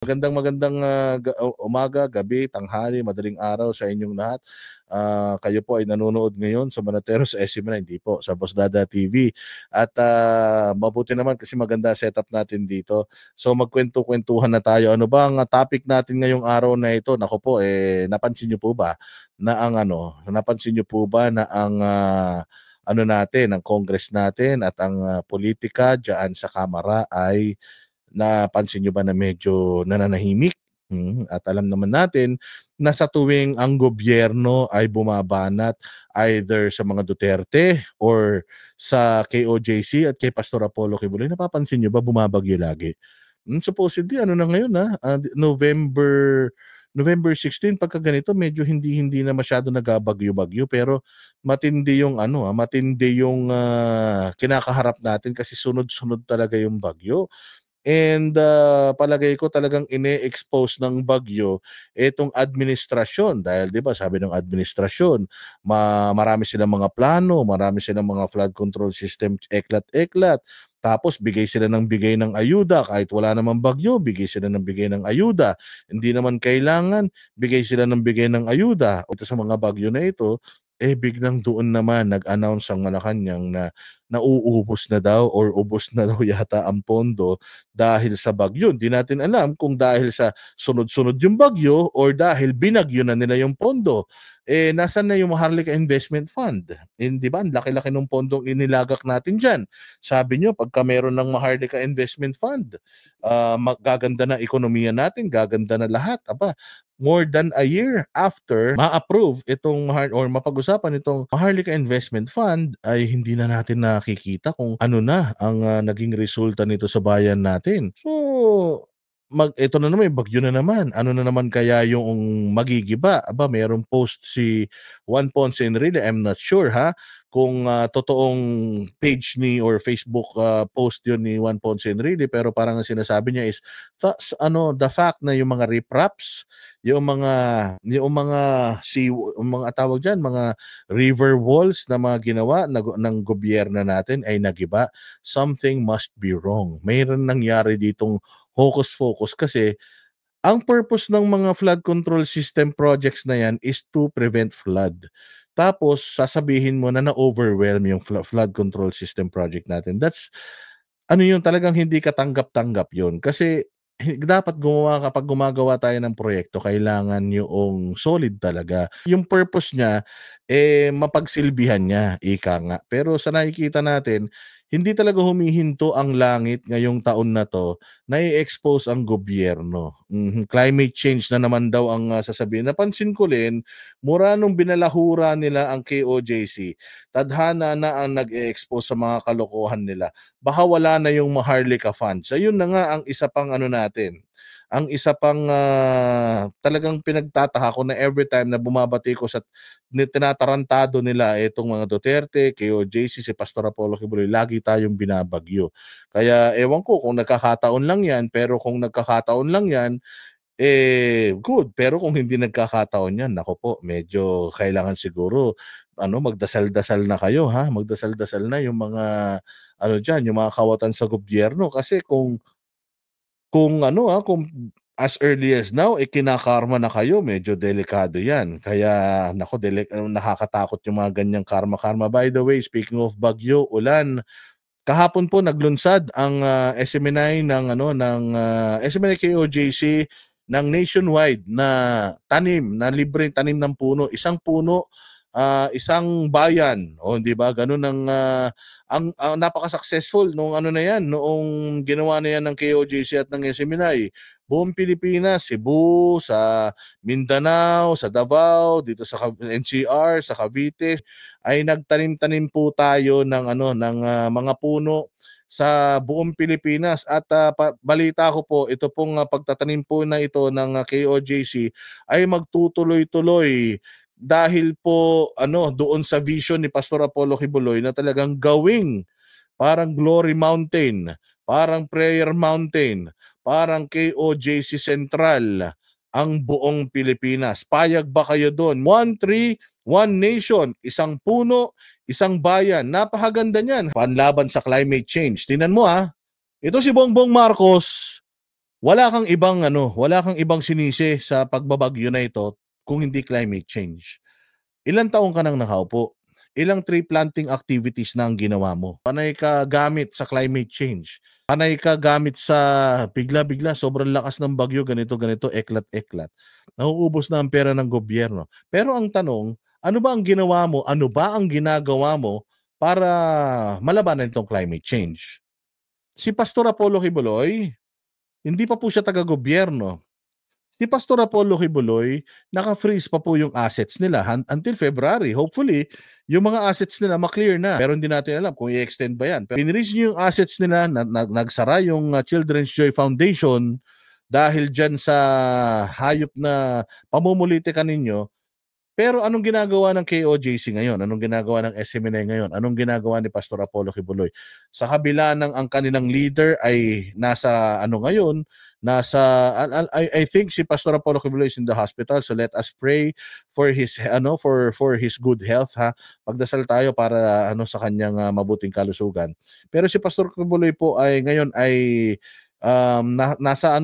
Magandang umaga, gabi, tanghali, madaling araw sa inyong lahat. Kayo po ay nanonood ngayon sa Manoteros SM9, hindi po, sa Bosdada TV. At mabuti naman kasi maganda setup natin dito. So magkwento-kwentuhan na tayo. Ano ba ang topic natin ngayong araw na ito? Nako po, napansin niyo po ba na ang ano natin, ang Congress natin at ang politika diyan sa Kamara ay napansin niyo ba na medyo nananahimik? At alam naman natin na sa tuwing ang gobyerno ay bumabanat either sa mga Duterte or sa KOJC at kay Pastor Apollo Kibuloy, napapansin niyo ba bumabagyo lagi? Supposedly ano na ngayon, November 16 pagka ganito medyo hindi na masyado nagbabagyo-bagyo, pero matindi yung kinakaharap natin kasi sunod-sunod talaga yung bagyo. And palagay ko talagang ine-expose ng bagyo itong administrasyon dahil 'di ba sabi ng administrasyon, marami silang mga plano, marami silang mga flood control system eklat-eklat. Tapos bigay sila ng bigay ng ayuda kahit wala namang bagyo, bigay sila ng bigay ng ayuda. Hindi naman kailangan, bigay sila ng bigay ng ayuda. Ito sa mga bagyo na ito, biglang doon naman nag-announce ang Malacanang na nauubos na daw or ubos na daw yata ang pondo dahil sa bagyo. Hindi natin alam kung dahil sa sunod-sunod yung bagyo or dahil binagyo na nila yung pondo. Nasaan na yung Maharlika Investment Fund? Di ba? Ang laki-laki ng pondong inilagak natin dyan. Sabi nyo, pagka meron ng Maharlika Investment Fund, gaganda na ekonomiya natin, gaganda na lahat. Aba, more than a year after ma-approve itong or mapag-usapan itong Maharlika Investment Fund ay hindi na natin nakikita kung ano na ang naging resulta nito sa bayan natin. So, ito na naman, bagyo na naman. Ano na naman kaya yung magigiba? Aba, mayroong post si Juan Ponce Enrile. I'm not sure kung totoong page ni or Facebook post yun ni Juan Ponce Enrile, pero parang ang sinasabi niya is the fact na yung mga ripraps, yung mga yung mga tawag diyan, mga river walls na mga ginawa ng gobyerno natin ay nagiba. Something must be wrong. Mayroon nangyari ditong hocus-pocus kasi ang purpose ng mga flood control system projects na yan is to prevent flood. Tapos sasabihin mo na na-overwhelm yung flood control system project natin. That's ano yun, talagang hindi katanggap-tanggap yun. Kasi dapat kapag gumagawa tayo ng proyekto, kailangan yung solid talaga. Yung purpose niya, mapagsilbihan niya, ika nga. Pero sa nakikita natin, hindi talaga humihinto ang langit ngayong taon na to, na-i-expose ang gobyerno. Climate change na naman daw ang sasabihin. Napansin ko rin, mura nung binalahura nila ang KOJC, tadhana na ang nag-e-expose sa mga kalokohan nila. Baka wala na yung Maharlika Fund. So yun na nga ang isa pang ano natin. Ang isa pang talagang pinagtataka ko na every time na bumabati ko sa tinatarantado nila itong mga Duterte, KOJC, si Pastor Apollo Kibuloy, lagi tayong binabagyo. Kaya ewan ko kung nagkakataon lang yan, pero kung nagkakataon lang yan, good. Pero kung hindi nagkakataon yan, nako po, medyo kailangan siguro magdasal-dasal na kayo Magdasal-dasal na yung mga diyan, yung mga kawatan sa gobyerno kasi kung as early as now kinakarma na kayo, medyo delikado 'yan. Kaya nako, nakakatakot yung mga ganyang karma-karma. By the way, speaking of bagyo, ulan, kahapon po naglunsad ang SMNI ng SMNI KOJC ng nationwide na libreng tanim ng puno, isang puno, isang bayan. O hindi ba? Ganun ang napaka-successful nung na 'yan, noong ginawa na 'yan ng KOJC at ng SMNI. Buong Pilipinas, Cebu, sa Mindanao, sa Davao, dito sa NCR, sa Cavite, ay nagtanim-tanim po tayo ng mga puno sa buong Pilipinas at balita ko po ito pong pagtatanim po na ito ng KOJC ay magtutuloy-tuloy dahil po doon sa vision ni Pastor Apollo Kibuloy na talagang gawing parang Glory Mountain, parang Prayer Mountain, parang KOJC Central ang buong Pilipinas. Payag ba kayo doon? One tree, one nation, isang puno, isang bayan. Napakaganda niyan. Panlaban sa climate change. Tingnan mo ito si Bongbong Marcos. wala kang ibang sinisi sa pagbabagyo na ito kung hindi climate change. Ilang taon ka nang nakaupo? Ilang tree planting activities na ang ginawa mo? Panay ka gamit sa climate change. Panay ka gamit sa bigla-bigla, sobrang lakas ng bagyo, ganito-ganito, eklat-eklat. Nauubos na ang pera ng gobyerno. Pero ang tanong, ano ba ang ginawa mo? Ano ba ang ginagawa mo para malabanan itong climate change? Si Pastor Apollo Kibuloy, hindi pa po siya taga-gobyerno. Si Pastor Apollo Kibuloy, naka-freeze pa po yung assets nila until February. Hopefully, yung mga assets nila ma-clear na. Pero hindi natin alam kung i-extend ba yan. Pero pinreeze nyo yung assets nila, nagsara yung Children's Joy Foundation dahil dyan sa hayop na pamumulitika ninyo. Pero anong ginagawa ng KOJC ngayon? Anong ginagawa ng SMNI ngayon? Anong ginagawa ni Pastor Apollo Kibuloy? Sa kabila ng ang kanilang leader ay nasa ano ngayon, I think si Pastor Apollo Kibuloy is in the hospital, so let us pray for his for his good health, ha. Pagdasal tayo para sa kanyang mabuting kalusugan. Pero si Pastor Kibuloy po ay ngayon ay nasa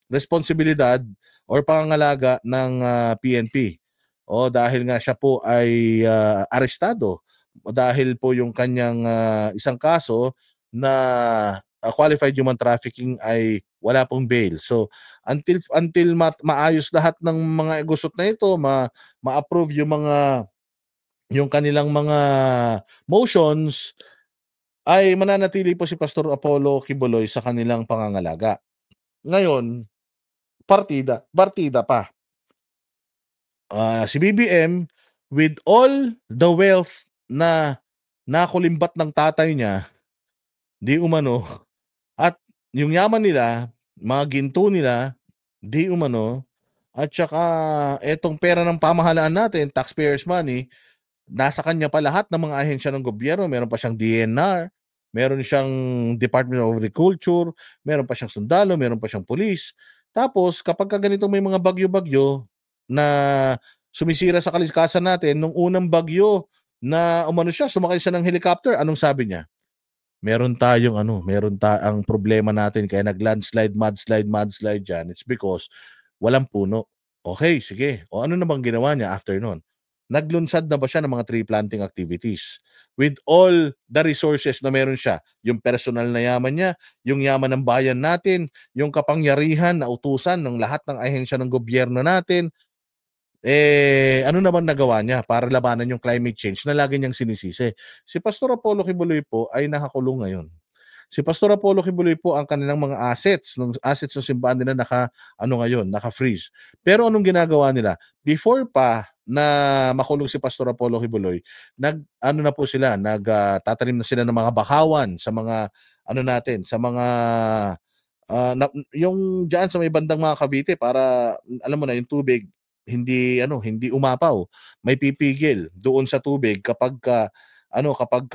responsibilidad or pangangalaga ng PNP. Dahil nga siya po ay arestado dahil po yung kanyang isang kaso na qualified human trafficking ay wala pong bail. So until maayos lahat ng mga gusot na ito, ma-approve yung kanilang mga motions, ay mananatili po si Pastor Apollo Kibuloy sa kanilang pangangalaga. Ngayon, partida pa. Si BBM, with all the wealth na nakulimbat ng tatay niya, di umano, at yung yaman nila, mga ginto nila, di umano, at saka etong pera ng pamahalaan natin, taxpayers money, nasa kanya pa lahat ng mga ahensya ng gobyerno. Meron pa siyang DNR, meron siyang Department of Agriculture, meron pa siyang sundalo, meron pa siyang pulis. Tapos kapag ganito may mga bagyo-bagyo na sumisira sa kalikasan natin, nung unang bagyo na sumakay siya ng helicopter, anong sabi niya? Ang problema natin kaya nag-landslide, mudslide dyan, it's because walang puno. Okay, sige. Ano namang ginawa niya after nun? Naglunsad na ba siya ng mga tree planting activities? With all the resources na meron siya, yung personal na yaman niya, yung yaman ng bayan natin, yung kapangyarihan na utusan ng lahat ng ahensya ng gobyerno natin, ano naman nagawa niya para labanan yung climate change na lagi niyang sinisisi? Si Pastor Apollo Kibuloy po ay nakakulong ngayon. Si Pastor Apollo Kibuloy po, ang kanilang mga assets ng simbahan nila naka-freeze. Pero anong ginagawa nila? Before pa na makulong si Pastor Apollo Kibuloy, tatanim na sila ng mga bakawan sa mga sa mga yung diyan sa may bandang mga Cavite para alam mo na yung tubig hindi umapaw. May pipigil doon sa tubig kapagka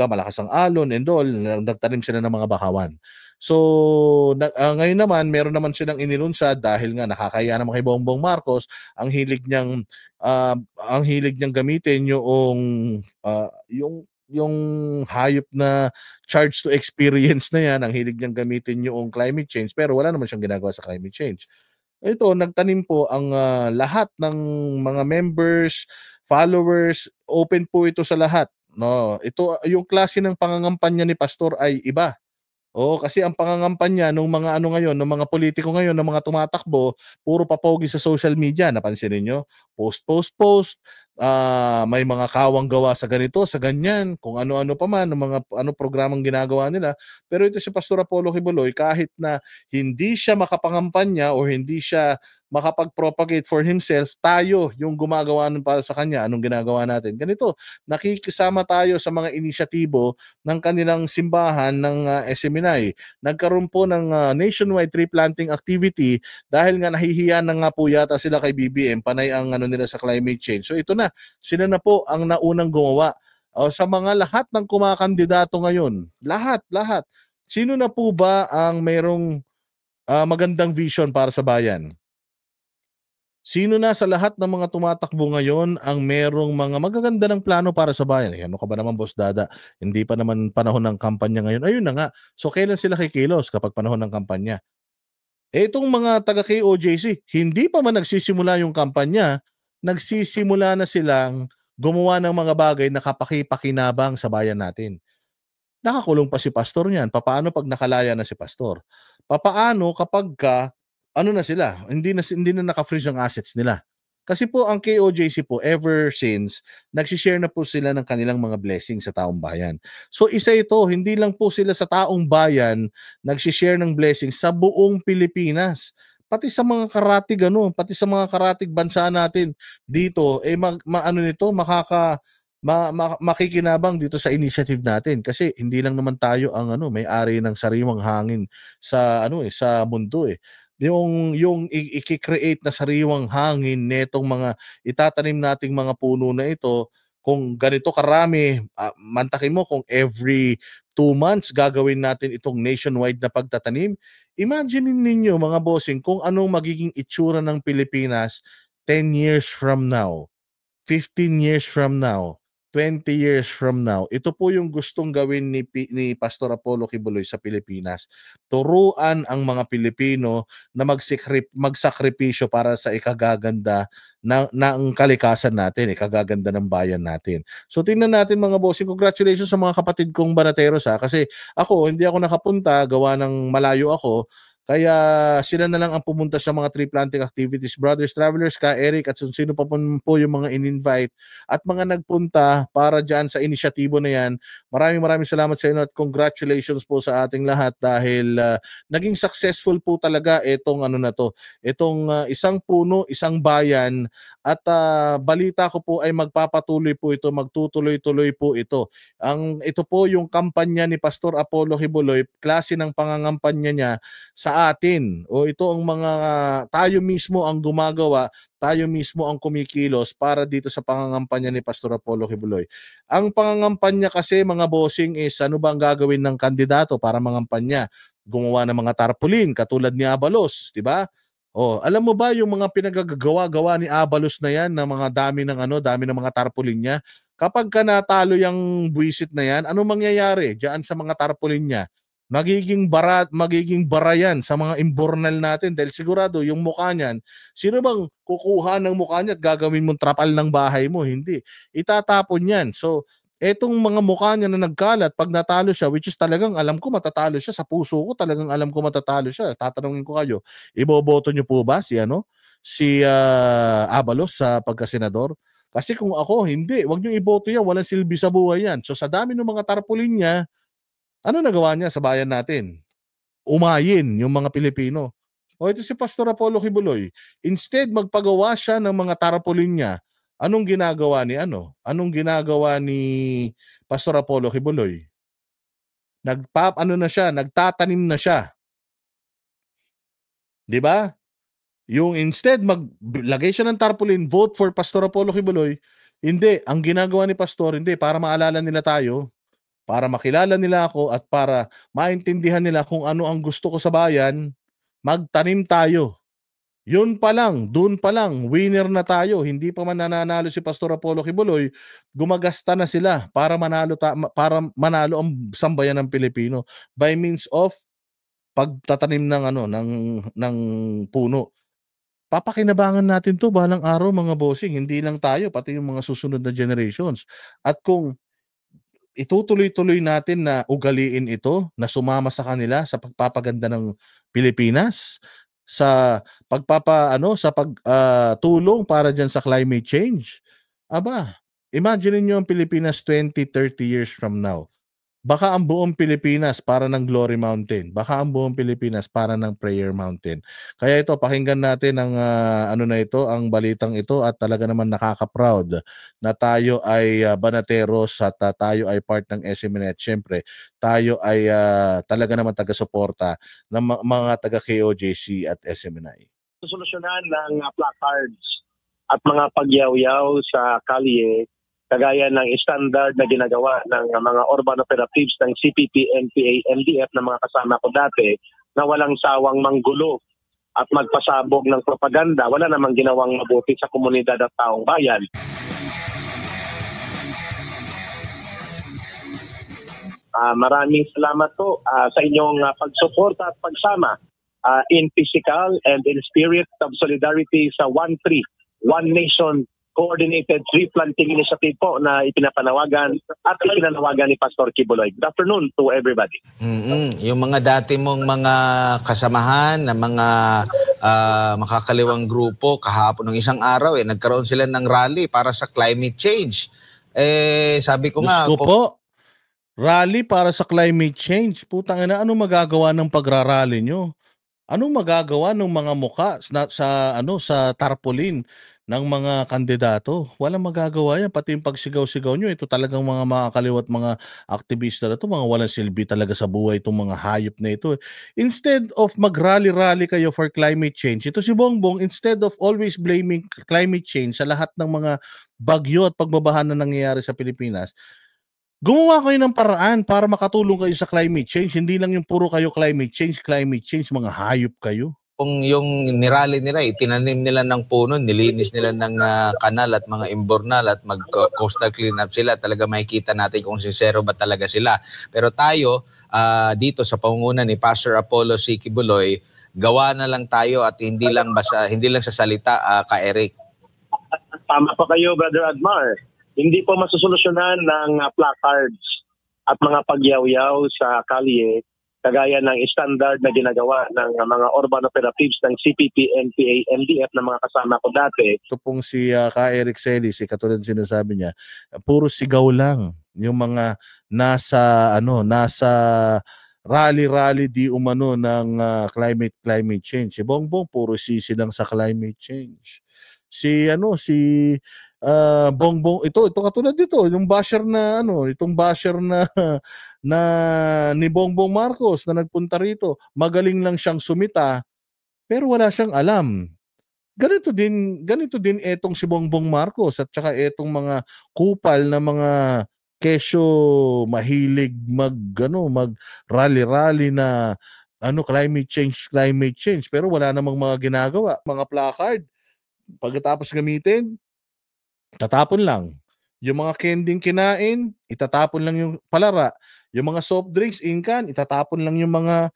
malakas ang alon and all, nagtanim sila ng mga bakawan. So, ngayon naman meron naman silang inilunsad dahil nga nakakahiya naman kay Bongbong Marcos, ang hilig niyang gamitin yung hayop na charge to experience na yan, ang hilig niyang gamitin yung climate change, pero wala naman siyang ginagawa sa climate change. Ito, nagtanim po ang lahat ng mga members, followers, open po ito sa lahat, 'no. Ito, yung klase ng pangangampanya ni pastor ay iba. Oo, kasi ang pangangampanya nung mga ngayon, nung mga politiko ngayon, ng mga tumatakbo, puro papogi sa social media, napansin ninyo? Post, post, post, may mga kawang gawa sa ganito, sa ganyan, kung ano-ano pa man, ng mga programang ginagawa nila. Pero ito si Pastor Apollo Kibuloy, kahit na hindi siya makapangampanya or hindi siya makapag-propagate for himself, tayo yung gumagawa nun para sa kanya. Anong ginagawa natin? Ganito, nakikisama tayo sa mga inisyatibo ng kanilang simbahan ng SMNI. Nagkaroon po ng nationwide tree planting activity dahil nga nahihiya na nga po yata sila kay BBM, panay ang nila sa climate change. So ito na, sila na po ang naunang gumawa. Sa mga lahat ng kumakandidato ngayon, lahat, sino na po ba ang merong magandang vision para sa bayan? Sino na sa lahat ng mga tumatakbo ngayon ang merong mga magaganda ng plano para sa bayan? Ano ka ba naman, Boss Dada? Hindi pa naman panahon ng kampanya ngayon. Ayun na nga. So kailan sila kikilos kapag panahon ng kampanya? Itong mga taga KOJC, hindi pa man nagsisimula yung kampanya, nagsisimula na silang gumawa ng mga bagay na kapaki-pakinabang sa bayan natin. Nakakulong pa si pastor niyan, papaano 'pag nakalaya na si pastor? Papaano kapagka ano na sila, hindi na naka-freeze ang assets nila? Kasi po ang KOJC po ever since nagse-share na po sila ng kanilang mga blessings sa taong bayan. So isa ito, hindi lang po sila sa taong bayan nagse-share ng blessings sa buong Pilipinas. Pati sa mga karatig ano, pati sa mga karatig bansa natin dito eh maano nito makikinabang dito sa initiative natin kasi hindi lang naman tayo ang ano may-ari ng sariwang hangin sa ano sa mundo eh. Yung i-create na sariwang hangin netong mga itatanim nating mga puno na ito kung ganito karami, mantakin mo kung every 2 months gagawin natin itong nationwide na pagtatanim. Imagine ninyo mga bossing kung anong magiging itsura ng Pilipinas 10 years from now. 15 years from now, 20 years from now, ito po yung gustong gawin ni Pastor Apollo Kibuloy sa Pilipinas. Turuan ang mga Pilipino na magsakripisyo para sa ikagaganda ng kalikasan natin, ikagaganda ng bayan natin. So tingnan natin mga bossing, congratulations sa mga kapatid kong Banateros kasi ako hindi ako nakapunta gawa ng malayo ako. Kaya sila na lang ang pumunta sa mga tree planting activities. Brothers Travelers, Ka Eric at sino pa po yung mga in-invite at mga nagpunta para dyan sa inisyatibo na yan. Maraming salamat sa inyo at congratulations po sa ating lahat dahil naging successful po talaga itong ano na to. Itong isang puno, isang bayan at balita ko po ay magpapatuloy po ito, magtutuloy-tuloy po ito. Ito po yung kampanya ni Pastor Apollo Kibuloy, klase ng pangangampanya niya sa atin o ito ang mga tayo mismo ang gumagawa, tayo mismo ang kumikilos para dito sa pangangampanya ni Pastor Apollo Kibuloy. Ang pangangampanya kasi mga bossing is ano ba ang gagawin ng kandidato para mangampanya? Gumawa ng mga tarpaulin katulad ni Abalos, di ba? Oh, alam mo ba yung mga pinagagawa-gawa ni Abalos na yan na mga dami ng mga tarpaulin niya? Kapag ka natalo yung buwisit na yan, ano mangyayari diyan sa mga tarpaulin niya? Magiging bara yan sa mga imbornal natin dahil sigurado yung mukha niyan, sino bang kukuha ng mukha niya at gagawin mong trapal ng bahay mo? Hindi. Itatapon yan. So, etong mga mukha niya na nagkalat, pag natalo siya, which is talagang alam ko matatalo siya, sa puso ko talagang alam ko matatalo siya. Tatanungin ko kayo, iboboto niyo po ba si Abalos sa pagkasenador? Kasi kung ako, hindi. Wag niyo iboto yan. Walang silbi sa buhay yan. So sa dami ng mga tarpaulin niya, ano nagawa niya sa bayan natin? Umayin yung mga Pilipino. O ito si Pastor Apollo Kibuloy, instead magpagawa siya ng mga tarpaulin niya, anong ginagawa ni ano? Anong ginagawa ni Pastor Apollo Kibuloy? Ano na siya, nagtatanim na siya. 'Di ba? Yung instead maglagay siya ng tarpaulin, vote for Pastor Apollo Kibuloy. Hindi, ang ginagawa ni Pastor, hindi para maalala nila tayo, para makilala nila ako at para maintindihan nila kung ano ang gusto ko sa bayan, magtanim tayo. Yun pa lang, dun pa lang, winner na tayo. Hindi pa man nananalo si Pastor Apollo Kibuloy, gumagasta na sila para manalo ang sambayan ng Pilipino by means of pagtatanim ng ano ng puno. Papakinabangan natin 'to balang araw mga bossing, hindi lang tayo pati yung mga susunod na generations. At kung itutuloy-tuloy natin na ugaliin ito, na sumama sa kanila sa pagpapaganda ng Pilipinas, sa tulong para diyan sa climate change. Aba, imagine niyo ang Pilipinas 20, 30 years from now. Baka ang buong Pilipinas para ng Glory Mountain, baka ang buong Pilipinas para ng Prayer Mountain. Kaya ito pakinggan natin ang ano na ito, ang balitang ito at talaga naman nakaka-proud na tayo ay Banateros at tayo ay part ng SMNI at syempre tayo ay talaga naman taga-suporta ng mga taga KOJC at SMNI. Solusyonan ng placards at mga pagyaw-yaw sa kalye kagaya ng standard na ginagawa ng mga urban operatives ng CPP, NPA, MDF na mga kasama ko dati na walang sawang manggulo at magpasabog ng propaganda. Wala namang ginawang mabuti sa komunidad at taong bayan. Maraming salamat po sa inyong pagsuporta at pagsama in physical and in spirit of solidarity sa 1-3, One Nation Coordinated Tree Planting Initiative po na ipinapanawagan at ipinanawagan ni Pastor Quiboloy. Good afternoon to everybody. Yung mga dati mong mga kasamahan na mga makakaliwang grupo kahapon ng isang araw, nagkaroon sila ng rally para sa climate change. Sabi ko nga... Diyos ko po, rally para sa climate change. Putang ina, anong magagawa ng pagrarally nyo? Anong magagawa ng mga muka sa tarpaulin ng mga kandidato? Walang magagawa yan. Pati yung pagsigaw-sigaw nyo, ito talagang mga makakaliwat mga aktivista na ito, mga walang silbi talaga sa buhay itong mga hayop na ito. Instead of mag-rally-rally kayo for climate change, ito si Bongbong, instead of always blaming climate change sa lahat ng mga bagyo at pagbabaha na nangyayari sa Pilipinas, gumawa kayo ng paraan para makatulong kayo sa climate change. Hindi lang yung puro kayo climate change, mga hayop kayo. Kung yung nirally nila, itinanim nila ng puno, nilinis nila ng kanal at mga imbornal at mag-coastal cleanup sila, talaga makikita natin kung sincero ba talaga sila. Pero tayo, dito sa pangunguna ni Pastor Apollo C. Quiboloy, gawa na lang tayo at hindi lang sa salita, ka Eric. Tama pa kayo, Brother Admar. Hindi po masusolusyonan ng placards at mga pagyaw-yaw sa kalye kagaya ng standard na ginagawa ng mga urban operatives ng CPP, NPA, MDF na mga kasama ko dati. Ito pong si Ka Eric Celis, katulad ng sinasabi niya, puro sigaw lang yung mga nasa rally di umano ng climate change. Si Bongbong puro sisi lang sa climate change. Si Bongbong, ito katulad dito, yung basher na itong basher na ni Bongbong Marcos na nagpunta rito, magaling lang siyang sumita pero wala siyang alam. Ganito din etong si Bongbong Marcos at saka etong mga kupal na mga kesyo mahilig mag rally na climate change pero wala namang mga ginagawa, mga placard pagkatapos gamitin tatapon lang. Yung mga kending kinain, itatapon lang yung palara. Yung mga soft drinks, inkan, itatapon lang yung mga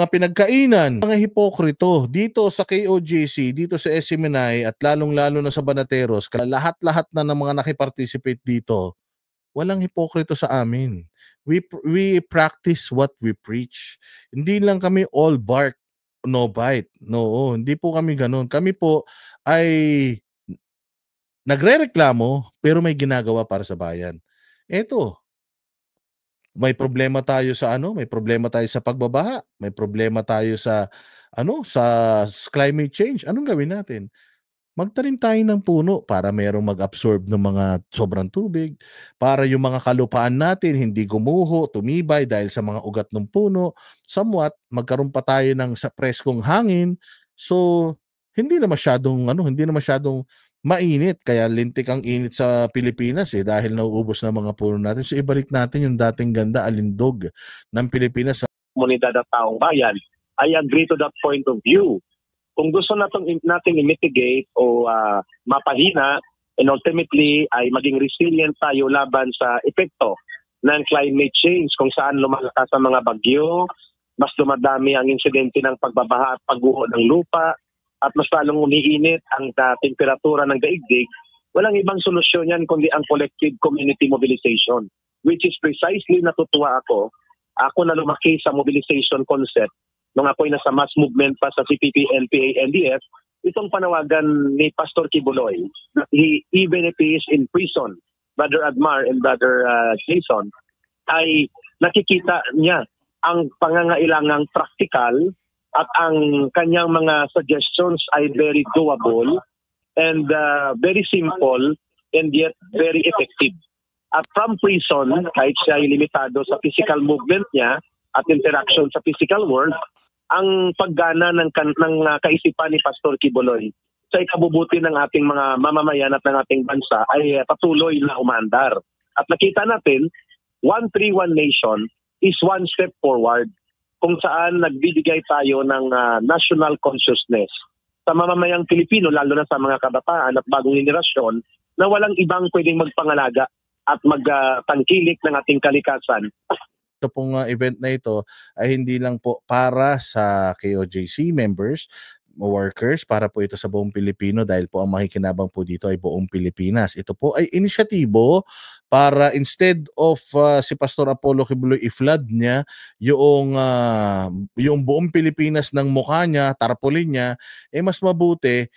pinagkainan. Mga hipokrito dito sa KOJC, dito sa SMNI at lalong-lalo na sa Banateros, lahat-lahat na ng mga nakiparticipate dito, walang hipokrito sa amin. We practice what we preach. Hindi lang kami all bark, no bite. No, hindi po kami ganun. Kami po ay nagrereklamo pero may ginagawa para sa bayan. Eto, may problema tayo sa pagbabaha, may problema tayo sa climate change. Anong gawin natin? Magtanim tayo ng puno para merong mag-absorb ng mga sobrang tubig, para yung mga kalupaan natin hindi gumuho, tumibay dahil sa mga ugat ng puno, somewhat magkaroon pa tayo ng sa preskong hangin. So, hindi na masyadong mainit, kaya lintik ang init sa Pilipinas dahil nauubos na mga puno natin. So ibalik natin yung dating ganda alindog ng Pilipinas sa komunidad at taong bayan. I agree to that point of view. Kung gusto nating i-mitigate o mapahina and ultimately ay maging resilient tayo laban sa epekto ng climate change kung saan lumalakas ang mga bagyo, mas dumadami ang insidente ng pagbabaha at pagguho ng lupa, at mas lalong umiinit ang temperatura ng daigdig, walang ibang solusyon yan kundi ang collective community mobilization, which is precisely natutuwa ako na lumaki sa mobilization concept nung ako'y nasa mass movement pa sa CPP, NPA, NDF, itong panawagan ni Pastor Quiboloy, even if he is in prison, Brother Admar and Brother Jason, ay nakikita niya ang pangangailangang practical at ang kanyang mga suggestions ay very doable and very simple and yet very effective. At from prison, kahit siya ay limitado sa physical movement niya at interaction sa physical world, ang paggana ng kaisipan ni Pastor Quiboloy sa ikabubuti ng ating mga mamamayan at ng ating bansa ay patuloy na umandar. At nakita natin, 1-3, One Nation is one step forward kung saan nagbibigay tayo ng national consciousness sa mamamayang Pilipino, lalo na sa mga kabataan at bagong henerasyon, na walang ibang pwedeng magpangalaga at magtangkilik ng ating kalikasan ito pong event na ito ay hindi lang po para sa KOJC members, workers, para po ito sa buong Pilipino dahil po ang makikinabang po dito ay buong Pilipinas. Ito po ay inisyatibo para instead of si Pastor Apollo Kibuloy i-flood niya yung buong Pilipinas ng mukha niya, tarpaulin niya, mas mabuti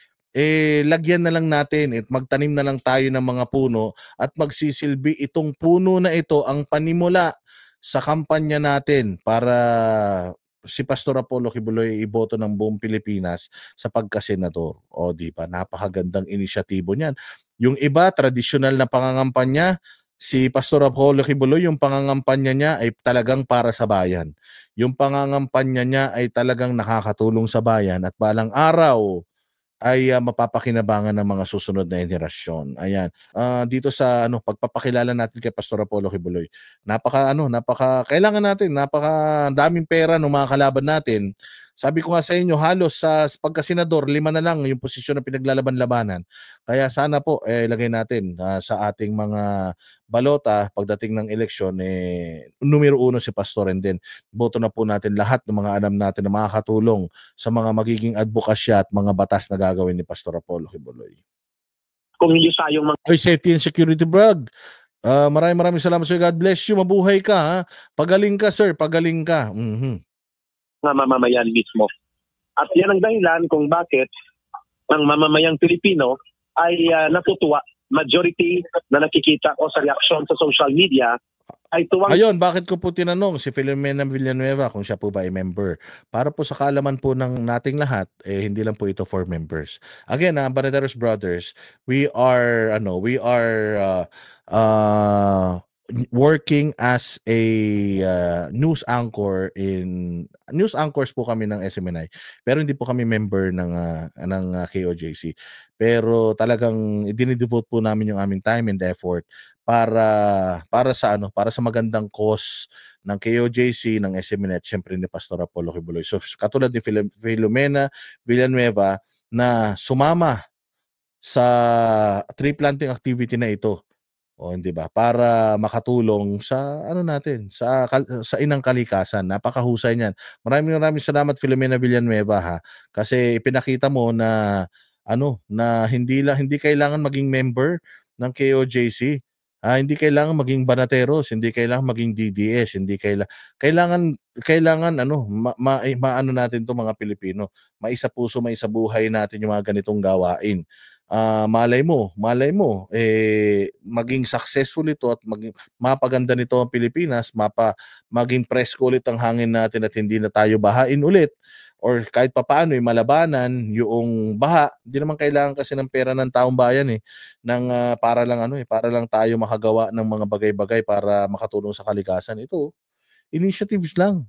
lagyan na lang natin at magtanim na lang tayo ng mga puno at magsisilbi itong puno na ito ang panimula sa kampanya natin para si Pastor Apollo Kibuloy iboto ng buong Pilipinas sa pagkasenador. O di ba, napakagandang inisyatibo niyan. Yung iba, tradisyonal na pangangampanya, si Pastor Apollo Kibuloy, yung pangangampanya niya ay talagang para sa bayan. Yung pangangampanya niya ay talagang nakakatulong sa bayan at balang araw ay mapapakinabangan ng mga susunod na henerasyon. Ayan. Dito sa pagpapakilala natin kay Pastor Apollo Kibuloy. Kailangan natin, daming pera ng mga kalaban natin. Sabi ko nga sa inyo, halos sa pagkasenador, 5 na lang yung posisyon na pinaglalaban-labanan. Kaya sana po lagay natin sa ating mga balota pagdating ng eleksyon numero 1 si Pastor, and then boto na po natin lahat ng mga alam natin na makakatulong sa mga magiging advokasya at mga batas na gagawin ni Pastor Apollo Kibuloy. Kung hindi tayong mga Safety and security brag. Maraming salamat sir. God bless you. Mabuhay ka ha. Pagaling ka sir, pagaling ka. mga mamamayan mismo. At yan ang dahilan kung bakit ang mamamayang Pilipino ay natutuwa. Majority na nakikita ko sa reaksyon sa social media ay tuwang... Ayun, bakit ko po tinanong si Filomena Villanueva kung siya po ba ay member? Para po sa kaalaman po ng nating lahat, hindi lang po ito for members. Again, Banaderos Brothers, we are working as a news anchors po kami ng SMNI, pero hindi po kami member ng KOJC, pero talagang dinidevote po namin yung aming time and effort para sa magandang cause ng KOJC, ng SMNI at syempre ni Pastor Apollo Kibuloy. So katulad ni Filomena Villanueva na sumama sa tree planting activity na ito, hindi ba? Para makatulong sa natin, sa inang kalikasan. Napakahusay niyan. Maraming salamat Filomena Villanueva ha, kasi ipinakita mo na na hindi kailangan maging member ng KOJC. Hindi kailangan maging banateros, hindi kailangan maging DDS, hindi kailangan maano natin 'to mga Pilipino. Maisapuso, maisabuhay natin yung mga ganitong gawain. Malay mo maging successful ito at mapaganda nito ang Pilipinas, maging presko ulit ang hangin natin at hindi na tayo bahain ulit, or kahit papaano malabanan yung baha. Hindi naman kailangan kasi ng pera ng taong bayan para lang tayo makagawa ng mga bagay-bagay para makatulong sa kalikasan. Ito initiatives lang.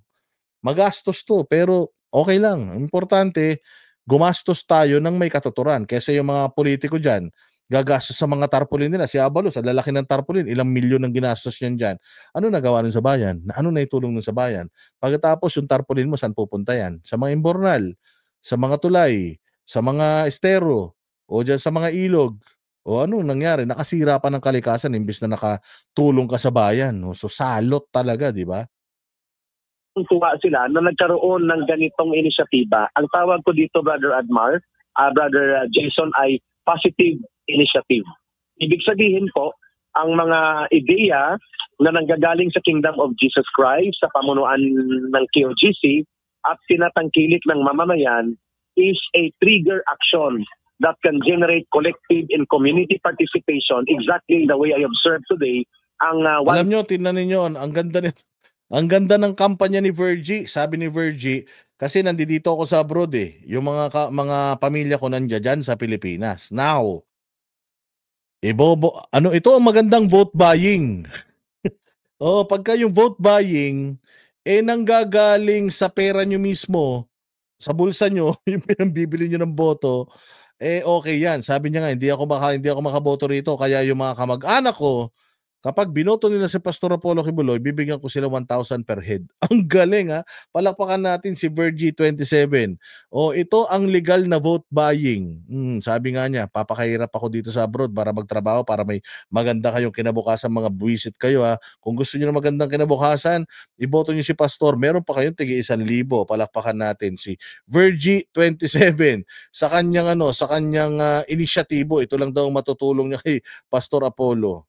Magastos to, pero okay lang. Importante, gumastos tayo ng may katuturan. Kaysa yung mga politiko dyan, gagastos sa mga tarpaulin nila. Si Abalos, sa lalaki ng tarpaulin, ilang milyon ang ginastos niyan dyan. Ano nagawa nun sa bayan? Ano naitulong nun sa bayan? Pagkatapos yung tarpaulin mo, saan pupunta yan? Sa mga imbornal, sa mga tulay, sa mga estero, o dyan sa mga ilog. O ano nangyari? Nakasira pa ng kalikasan imbis na nakatulong ka sa bayan. So salot talaga, di ba? tuwa sila na nagkaroon ng ganitong inisyatiba. Ang tawag ko dito, Brother Admar, Brother Jason, ay positive initiative. Ibig sabihin po, ang mga ideya na nanggagaling sa Kingdom of Jesus Christ sa pamunuan ng KOJC at tinatangkilik ng mamamayan is a trigger action that can generate collective and community participation exactly the way I observed today. Alam nyo, tingnan ninyo, ang ganda nito. Ang ganda ng kampanya ni Virgie. Sabi ni Virgie, kasi nandito ako sa abroad yung mga pamilya ko nandiyan sa Pilipinas. Now, ito ang magandang vote buying. Pagka yung vote buying nanggagaling sa pera nyo mismo, sa bulsa nyo, yung pinambibili nyo ng boto, okay yan. Sabi niya nga, hindi ako makaboto rito, kaya yung mga kamag-anak ko, Kapag binoto nila si Pastor Apollo Kibuloy, bibigyan ko sila 1,000 per head. Ang galing ha. Palakpakan natin si Vergie 27. O ito ang legal na vote buying. Sabi nga niya, papakahirap ako dito sa abroad para magtrabaho, para may maganda kayong kinabukasan, mga buwisit kayo ha. Kung gusto niyo ng magandang kinabukasan, iboto niyo si Pastor. Meron pa kayong tigi 1,000. Palakpakan natin si Vergie 27 sa kanyang inisyatibo. Ito lang daw matutulong niya kay Pastor Apollo.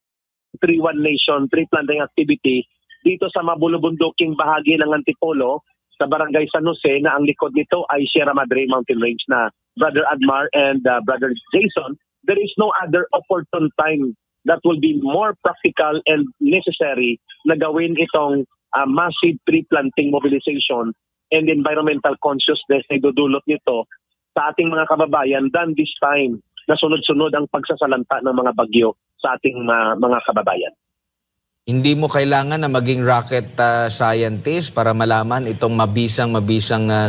3-1 Nation tree planting activity dito sa mabulubunduking bahagi ng Antipolo sa Barangay San Jose, na ang likod nito ay Sierra Madre Mountain Range na Brother Admar and Brother Jason. There is no other opportune time that will be more practical and necessary na gawin itong massive tree planting mobilization and environmental consciousness na idudulot nito sa ating mga kababayan than this time na sunod-sunod ang pagsasalanta ng mga bagyo sa ating mga kababayan. Hindi mo kailangan na maging rocket scientist para malaman itong mabisang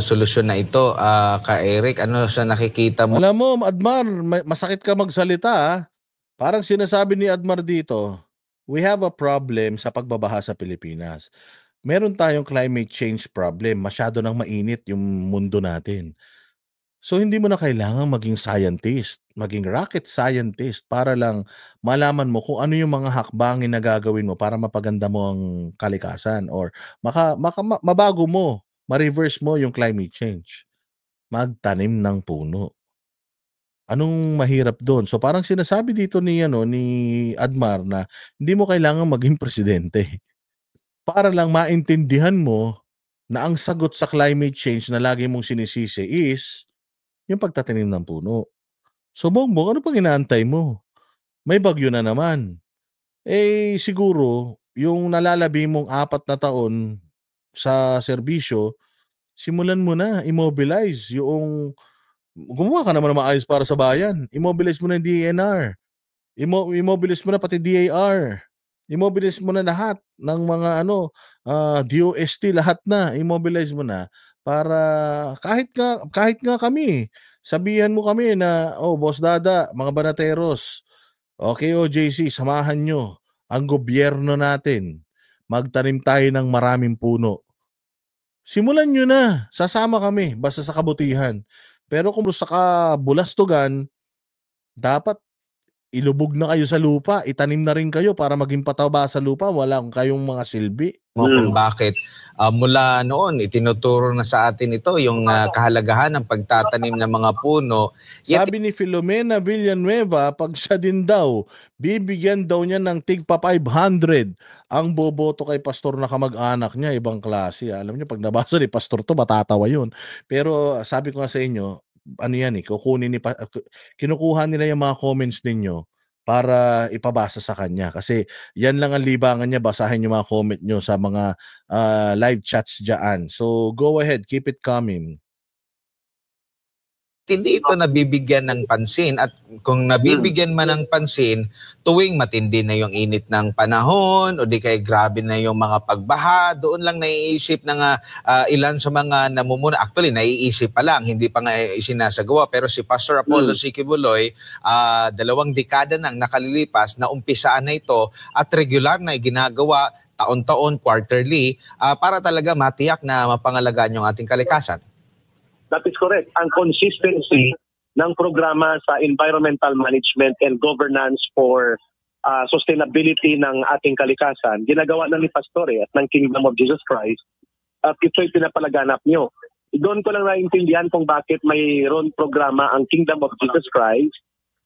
solusyon na ito, ka Eric. Ano sa nakikita mo? Alam mo, Admar, masakit ka magsalita ha. Parang sinasabi ni Admar dito, we have a problem sa pagbabaha sa Pilipinas. Meron tayong climate change problem. Masyado nang mainit yung mundo natin. So hindi mo na kailangan maging scientist, maging rocket scientist para lang malaman mo kung ano yung mga hakbangin na gagawin mo para mapaganda mo ang kalikasan or mabago mo, ma-reverse mo yung climate change. Magtanim ng puno. Anong mahirap doon? So parang sinasabi dito ni Admar na hindi mo kailangan maging presidente para lang maintindihan mo na ang sagot sa climate change na lagi mong sinisisi is yung pagtatanim ng puno. So Bongbong, ano pang inaantay mo? May bagyo na naman. Siguro, yung nalalabi mong 4 na taon sa serbisyo, simulan mo na, immobilize yung, gumawa ka naman ng maayos para sa bayan. Immobilize mo na yung DNR. Immobilize mo na pati DAR. Immobilize mo na lahat ng mga DOST, lahat na. Immobilize mo na para kahit nga kami, sabihan mo kami na, Boss Dada, mga banateros, okay, JC, samahan nyo ang gobyerno natin. Magtanim tayo ng maraming puno. Simulan nyo na. Sasama kami, basta sa kabutihan. Pero kung sa kabulastugan, dapat ilubog na kayo sa lupa, itanim na rin kayo para maging pataba sa lupa, wala kayong mga silbi. Kung bakit mula noon itinuturo na sa atin ito yung kahalagahan ng pagtatanim ng mga puno. Sabi ni Filomena Villanueva, pag siya din daw, bibigyan daw niya ng tigpa 500 ang boboto kay pastor na kamag-anak niya, ibang klase. Alam niyo, pag nabasa ni pastor to, matatawa yun. Pero sabi ko nga sa inyo, ano yan kinukuha nila yung mga comments ninyo para ipabasa sa kanya. Kasi yan lang ang libangan niya, basahin yung mga comment nyo sa mga live chats dyan. So go ahead, keep it coming. Hindi ito nabibigyan ng pansin, at kung nabibigyan man ng pansin tuwing matindi na yung init ng panahon o di kaya grabe na yung mga pagbaha, doon lang naiisip ng ilan sa mga namumuna. Actually, naiisip pa lang, hindi pa nga isinasagawa. Pero si Pastor Apollo Kibuloy, 2 dekada nang nakalilipas na umpisaan na ito at regular na ginagawa taon-taon, quarterly, para talaga matiyak na mapangalagaan yung ating kalikasan. That is correct. Ang consistency ng programa sa environmental management and governance for sustainability ng ating kalikasan, ginagawa na ni Pastore at ng Kingdom of Jesus Christ, at ito'y pinapalaganap nyo. Doon ko lang naintindihan kung bakit mayroon programa ang Kingdom of Jesus Christ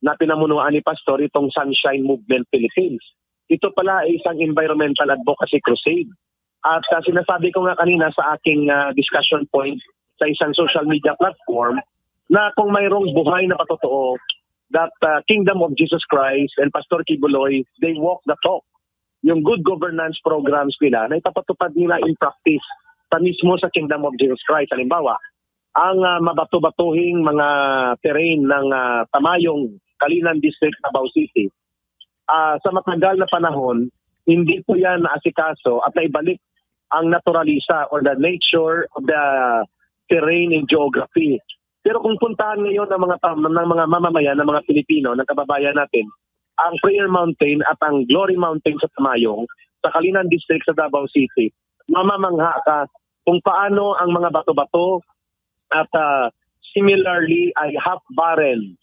na pinamunuan ni Pastor, itong Sunshine Movement Philippines. Ito pala ay isang environmental advocacy crusade. At sinasabi ko nga kanina sa aking discussion point sa isang social media platform na kung mayroong buhay na patotoo that Kingdom of Jesus Christ and Pastor Kibuloy, they walk the talk. Yung good governance programs nila na ipapatupad nila in practice sa mismo sa Kingdom of Jesus Christ. Halimbawa, ang mabato-batuhing mga terrain ng Tamayong, Kalinan District, Davao City, sa matagal na panahon, hindi po yan naasikaso at naibalik ang naturalisa or the nature of the terrain and geography. Pero kung puntahan ngayon ng mga mamamayan, ng mga Pilipino, ng kababayan natin, ang Prayer Mountain at ang Glory Mountain sa Tamayong, sa Kalinan District sa Davao City, mamamangha ka kung paano ang mga bato-bato at similarly ay half-barren.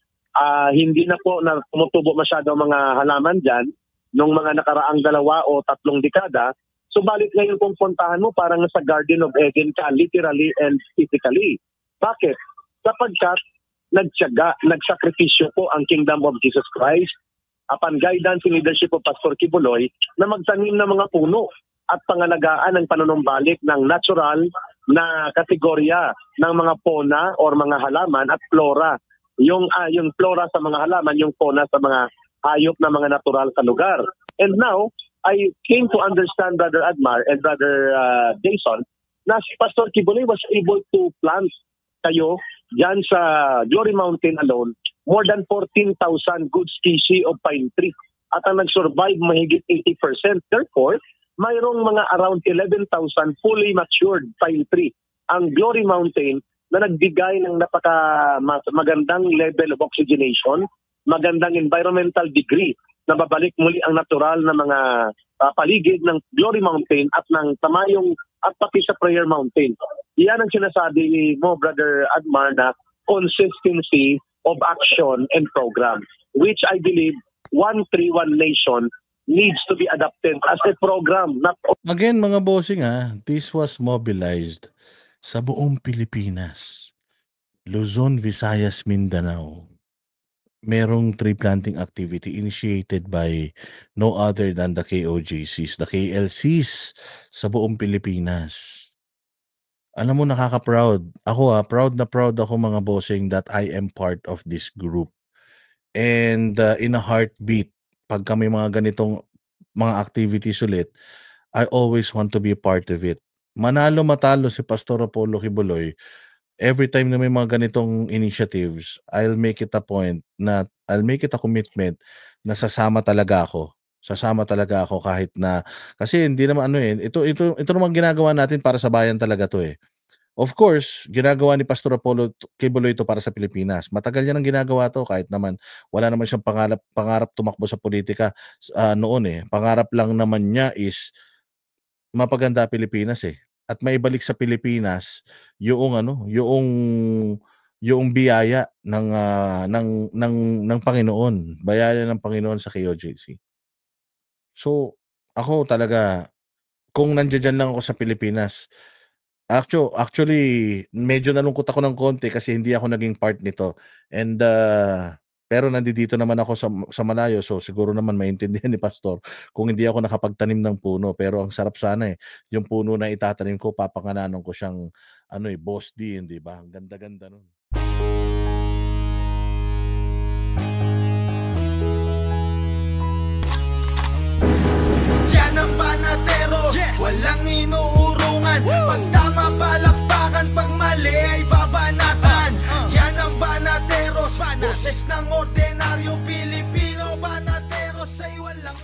Hindi na po na tumutubo masyado ang mga halaman dyan nung mga nakaraang 2 o 3 dekada. Subalit ngayon kung puntahan mo, parang sa Garden of Eden ka, literally and physically. Bakit? Sapagkat nagsakripisyo po ang Kingdom of Jesus Christ upon guidance and leadership of Pastor Kibuloy na magtanim ng mga puno at pangalagaan ng panunumbalik ng natural na kategorya ng mga fauna or mga halaman at flora. Yung flora sa mga halaman, yung fauna sa mga hayop na mga natural sa lugar. And now, I came to understand, Brother Admar and Brother Jason, na si Pastor Kibuloy was able to plant kayo dyan sa Glory Mountain alone more than 14,000 good species of pine tree. At ang nag-survive mahigit 80%. Therefore, mayroong mga around 11,000 fully matured pine tree. Ang Glory Mountain na nagbigay ng magandang level of oxygenation, magandang environmental degree na babalik muli ang natural na mga paligid ng Glory Mountain at ng Tamayong at pati sa Prayer Mountain. Iyan ang sinasabi mo, Brother Admar, na consistency of action and program, which I believe 131 Nation needs to be adopted as a program. Again, mga bossing this was mobilized sa buong Pilipinas. Luzon, Visayas, Mindanao. Merong tree planting activity initiated by no other than the KOJCs, the KLCs sa buong Pilipinas. Alam mo, nakaka-proud. Ako proud ako mga bossing that I am part of this group. And in a heartbeat, pag kami mga ganitong mga activities ulit, I always want to be a part of it. Manalo matalo si Pastor Apollo Kibuloy, every time na may mga ganitong initiatives, I'll make it a commitment na sasama talaga ako. Sasama talaga ako kahit na, kasi hindi naman ito naman ginagawa natin para sa bayan talaga to . Of course, ginagawa ni Pastor Apollo Kibuloy ito para sa Pilipinas. Matagal niya nang ginagawa to kahit naman wala naman siyang pangarap tumakbo sa politika noon . Pangarap lang naman niya is mapaganda Pilipinas at maibalik sa Pilipinas yung biyaya ng Panginoon, biyaya ng Panginoon sa KOJC. So, ako talaga kung nandiyan lang ako sa Pilipinas, actually medyo nalungkot ako ng konti kasi hindi ako naging part nito. And pero nandito naman ako sa malayo, so siguro naman maintindihan ni Pastor kung hindi ako nakapagtanim ng puno. Pero ang sarap sana yung puno na itatanim ko, papangananon ko siyang Boss D, di ba? Ang ganda-ganda nun. Yan ang Banatero, walang inuurungan. Pag tama palakpakan, pag mali ay babanatan. Yan ang Banateros, boses ng ordinaryo Pilipino. Banateros ay walang